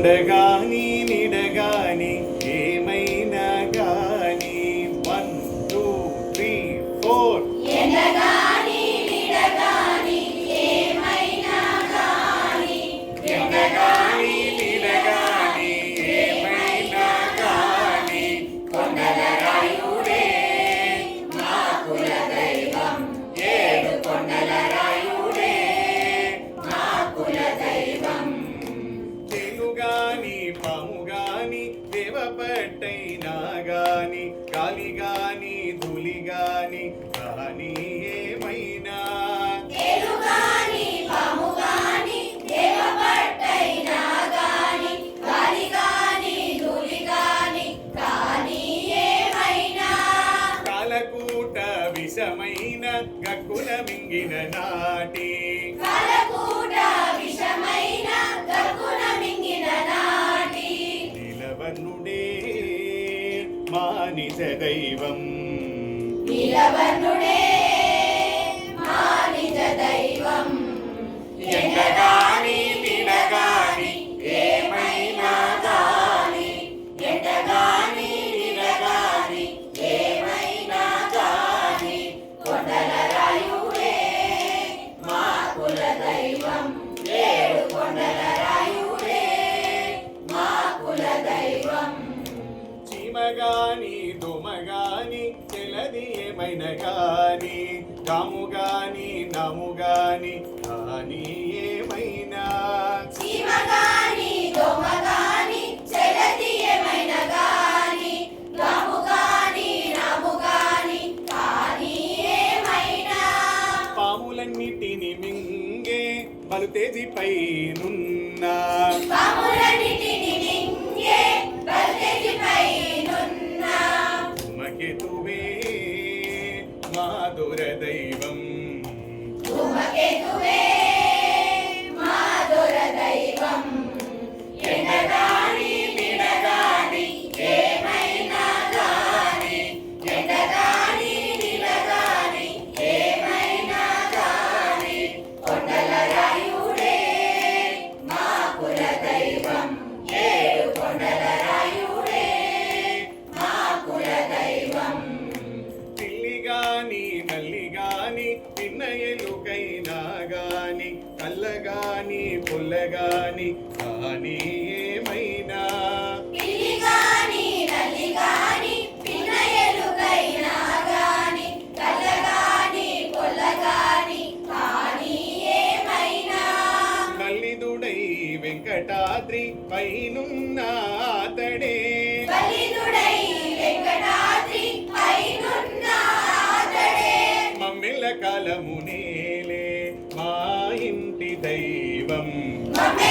ఎండగాని నిడగాని ఏమైనా గాని 1 2 3 4 ఎండగాని నిడగాని ఏమైనా గాని ఎండగాని నిడగాని ఏమైనా గాని కొండల రాయుడే మా కుల దైవం ఏడు కొండల రాయుడే మా కుల దైవం తెలుగాని పాముగాని దేవపట్టైనా గాని గాలిగాని ధూళిగాని కాని ఏమైనా తెలుగాని పాముగాని దేవపట్టైనా గాని గాలిగాని ధూళిగాని కాని ఏమైనా కాలకూట విషమైన గక్కుల మింగిన నాటి కాలకూట విషమైన గక్కున మింగిన నాటి నీలవర్ణుడే మా నిజ దైవం నీలవర్ణుడే మా నిజ దైవం ఎండగాని నిడగాని ఏమైనా గాని ఎండగాని నిడగాని ఏమైనా గాని కొండల రాయుడే మా కుల దైవం ఏడు కొండల రాయుడే మా కుల దైవం చీమగాని దోమగాని తెలది ఏమైన గాని కాముగాని నాముగాని కాని ఏమైనా చీమగాని దోమగాని చెలది ఏమైనా గాని గాముగాని నాముగాని కాని ఏమైనా పాములన్నిటిని మింగే బలుతేజిపై నున్నా పాములన్నిటిని మింగే బల్తెజిపై నున్న ధూమకేతువే మా దైవం ధూమకేతువే మా దొర దైవం ఎండగాని నిడగాని ఏమైనా గాని ఎండగాని నిడగాని ఏమైనా గాని కొండల రాయుడే మా కుల దైవం ఏడు కొండల రాయుడే మా కుల దైవం పిల్లిగాని నల్లిగాని చిన్న ఎలుకైనా గాని కల్లగాని పుల్లగాని కాని ఏమైనా పిల్లిగాని నల్లిగాని పిన్న ఎలుకైనా గాని కల్లగాని పొల్లగాని కాని ఏమైనా నల్లిదుడై వెంకటాద్రి పైనున్న అతడే బలిదుడై వెంకటాద్రి పైనున్న అతడే మమ్మెల్ల కాలము నేలే మా ఇంటి దైవం మమ్మె